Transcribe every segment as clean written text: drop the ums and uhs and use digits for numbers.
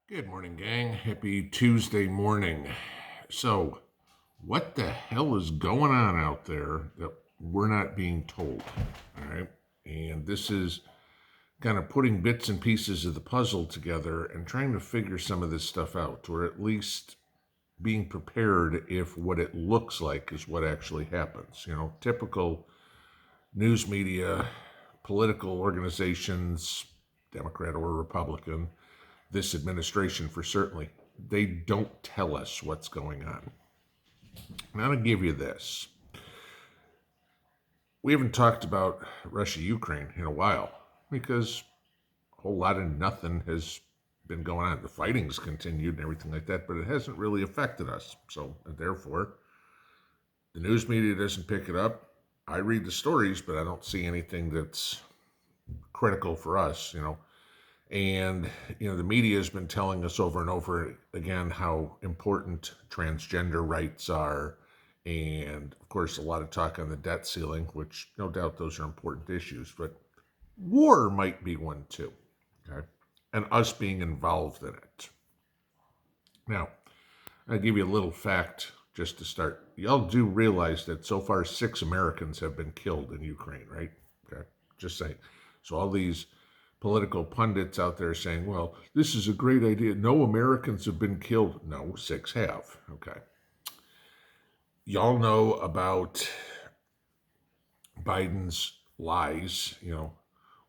Good morning, gang. Happy Tuesday morning. So, what the hell is going on out there that we're not being told? All right. And this is kind of putting bits and pieces of the puzzle together and trying to figure some of this stuff out, or at least being prepared if what it looks like is what actually happens. Typical news media, political organizations, Democrat or Republican, this administration for certainly, they don't tell us what's going on. And I'm going to give you this. We haven't talked about Russia Ukraine in a while because a whole lot of nothing has been going on. The fighting's continued and everything like that, but it hasn't really affected us. So, therefore, the news media doesn't pick it up. I read the stories, but I don't see anything that's critical for us. And, the media has been telling us over and over again how important transgender rights are. And, of course, a lot of talk on the debt ceiling, which no doubt those are important issues. But war might be one too, okay? And us being involved in it. Now, I'll give you a little fact just to start. Y'all do realize that so far 6 Americans have been killed in Ukraine, right? Okay, just saying. So all these political pundits out there saying, well, this is a great idea. No Americans have been killed. No, 6 have. Okay. Y'all know about Biden's lies.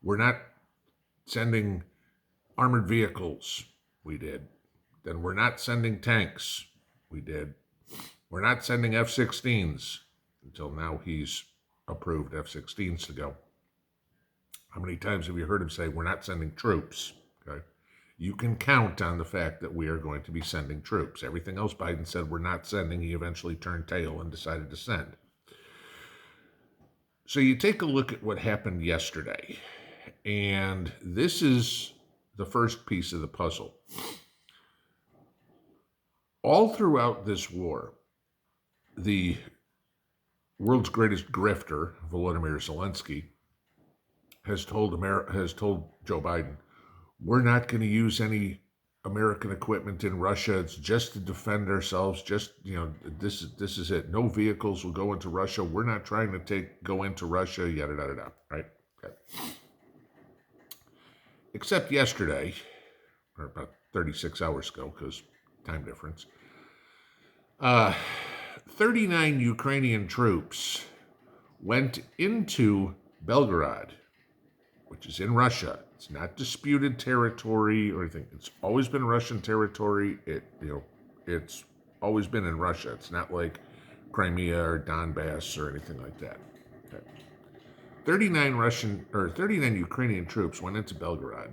We're not sending armored vehicles. We did. Then we're not sending tanks. We did. We're not sending F-16s. Until now, he's approved F-16s to go. How many times have you heard him say, we're not sending troops? Okay. You can count on the fact that we are going to be sending troops. Everything else Biden said we're not sending, he eventually turned tail and decided to send. So you take a look at what happened yesterday, and this is the first piece of the puzzle. All throughout this war, the world's greatest grifter, Volodymyr Zelensky, has told Joe Biden, we're not going to use any American equipment in Russia. It's just to defend ourselves. This is it. No vehicles will go into Russia. We're not trying to go into Russia, yada, yada, yada, right? Okay. Except yesterday, or about 36 hours ago, because time difference, 39 Ukrainian troops went into Belgorod, which is in Russia. It's not disputed territory or anything. It's always been Russian territory. It's always been in Russia. It's not like Crimea or Donbass or anything like that. Okay. 39 Ukrainian troops went into Belgorod,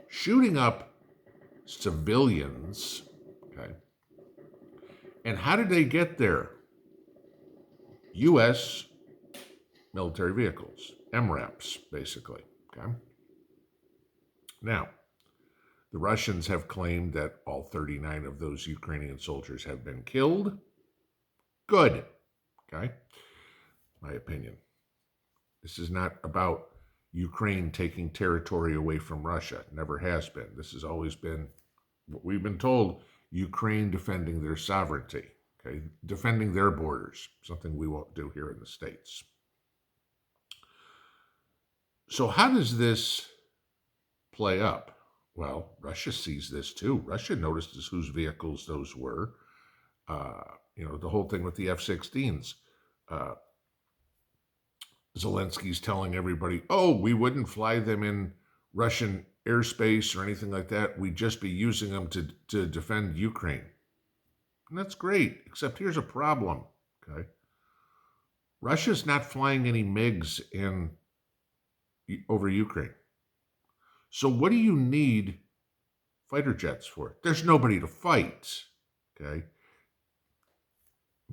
shooting up civilians. Okay. And how did they get there? U.S. military vehicles, MRAPs, basically. Okay. Now, the Russians have claimed that all 39 of those Ukrainian soldiers have been killed. Good. Okay. My opinion. This is not about Ukraine taking territory away from Russia. It never has been. This has always been what we've been told, Ukraine defending their sovereignty, okay, defending their borders, something we won't do here in the States. So how does this play up? Well, Russia sees this too. Russia notices whose vehicles those were. The whole thing with the F-16s. Zelensky's telling everybody, oh, we wouldn't fly them in Russian airspace or anything like that. We'd just be using them to defend Ukraine. And that's great, except here's a problem, okay? Russia's not flying any MiGs over Ukraine. So what do you need fighter jets for? There's nobody to fight, okay?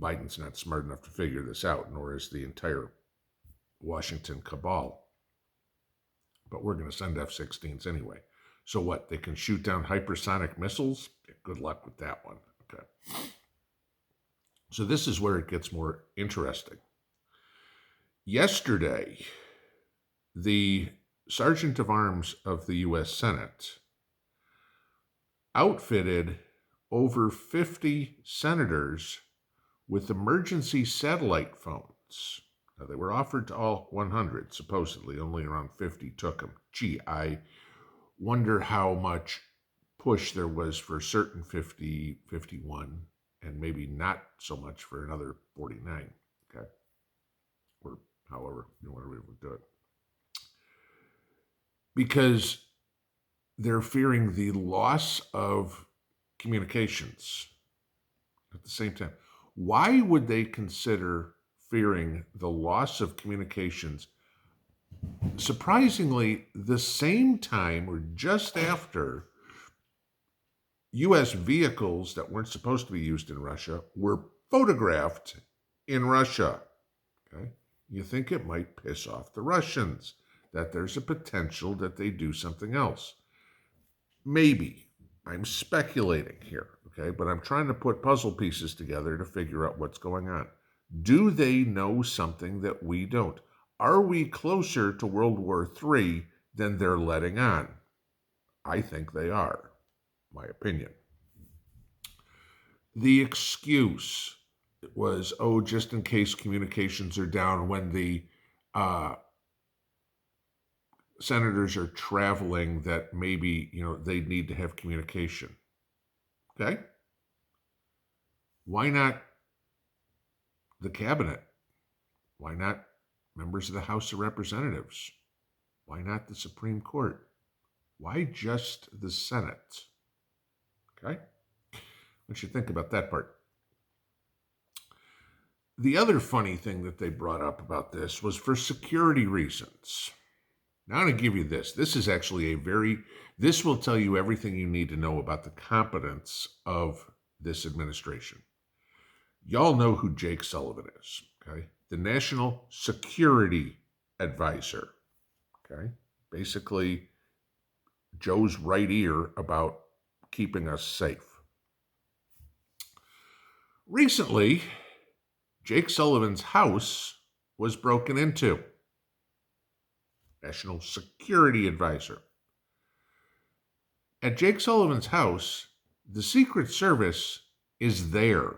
Biden's not smart enough to figure this out, nor is the entire Washington cabal. But we're going to send F-16s anyway. So what? They can shoot down hypersonic missiles? Yeah, good luck with that one. Okay. So this is where it gets more interesting. Yesterday, the Sergeant of Arms of the U.S. Senate outfitted over 50 senators with emergency satellite phones. Now, they were offered to all 100, supposedly. Only around 50 took them. Gee, I wonder how much push there was for certain 50, 51, and maybe not so much for another 49. Okay. Or however, whatever we would do it. Because they're fearing the loss of communications at the same time. Why would they consider fearing the loss of communications? Surprisingly, the same time or just after U.S. vehicles that weren't supposed to be used in Russia were photographed in Russia. Okay? You think it might piss off the Russians, that there's a potential that they do something else. Maybe. I'm speculating here, okay? But I'm trying to put puzzle pieces together to figure out what's going on. Do they know something that we don't? Are we closer to World War III than they're letting on? I think they are, my opinion. The excuse was, oh, just in case communications are down when the senators are traveling, that maybe, they need to have communication. Okay? Why not the cabinet? Why not members of the House of Representatives? Why not the Supreme Court? Why just the Senate? Okay? What you think about that part? The other funny thing that they brought up about this was for security reasons. Now I'm going to give you this. This is actually this will tell you everything you need to know about the competence of this administration. Y'all know who Jake Sullivan is, okay? The National Security Advisor, okay? Basically, Joe's right ear about keeping us safe. Recently, Jake Sullivan's house was broken into. National Security Advisor. At Jake Sullivan's house, the Secret Service is there.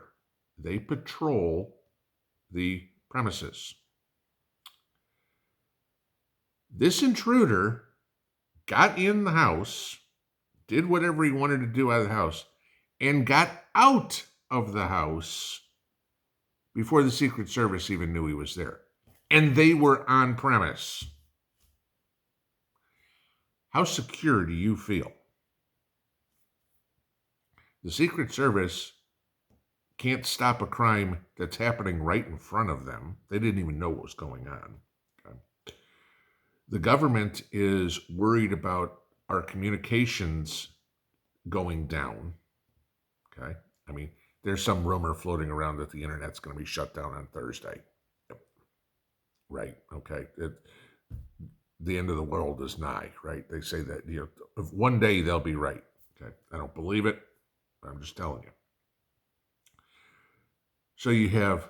They patrol the premises. This intruder got in the house, did whatever he wanted to do out of the house, and got out of the house before the Secret Service even knew he was there. And they were on premise. How secure do you feel? The Secret Service can't stop a crime that's happening right in front of them. They didn't even know what was going on. Okay. The government is worried about our communications going down. Okay. I mean, there's some rumor floating around that the internet's going to be shut down on Thursday. Yep. Right. Okay. The end of the world is nigh, right? They say that, one day they'll be right. Okay. I don't believe it, but I'm just telling you. So you have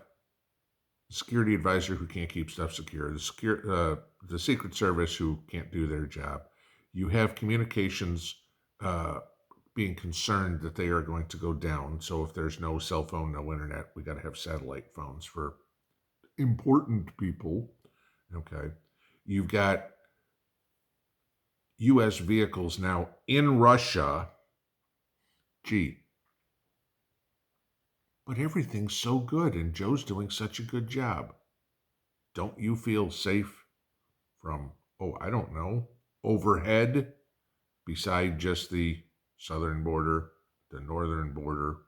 the security advisor who can't keep stuff secure, the Secret Service who can't do their job. You have communications being concerned that they are going to go down. So if there's no cell phone, no internet, we got to have satellite phones for important people. Okay. You've got U.S. vehicles now in Russia. Gee. But everything's so good, and Joe's doing such a good job. Don't you feel safe from, I don't know, overhead, beside just the southern border, the northern border?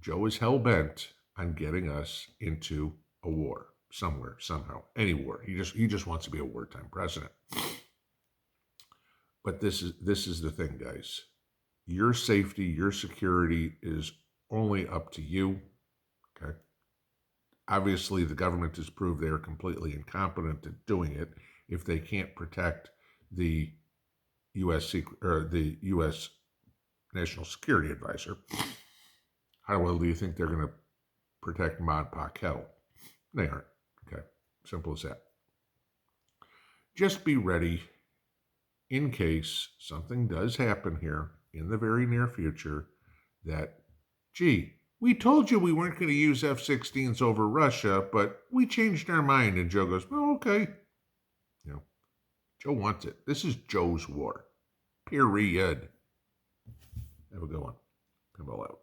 Joe is hell-bent on getting us into a war somewhere, somehow, any war. He just wants to be a wartime president. But this is the thing, guys. Your safety, your security is only up to you. Okay. Obviously, the government has proved they are completely incompetent at doing it if they can't protect the U.S. the U.S. National Security Advisor. How well do you think they're going to protect Mod Pa Kettle? They aren't. Okay. Simple as that. Just be ready in case something does happen here in the very near future that, gee, we told you we weren't going to use F-16s over Russia, but we changed our mind. And Joe goes, oh, okay. You know, Joe wants it. This is Joe's war. Period. Have a good one. Pinball out.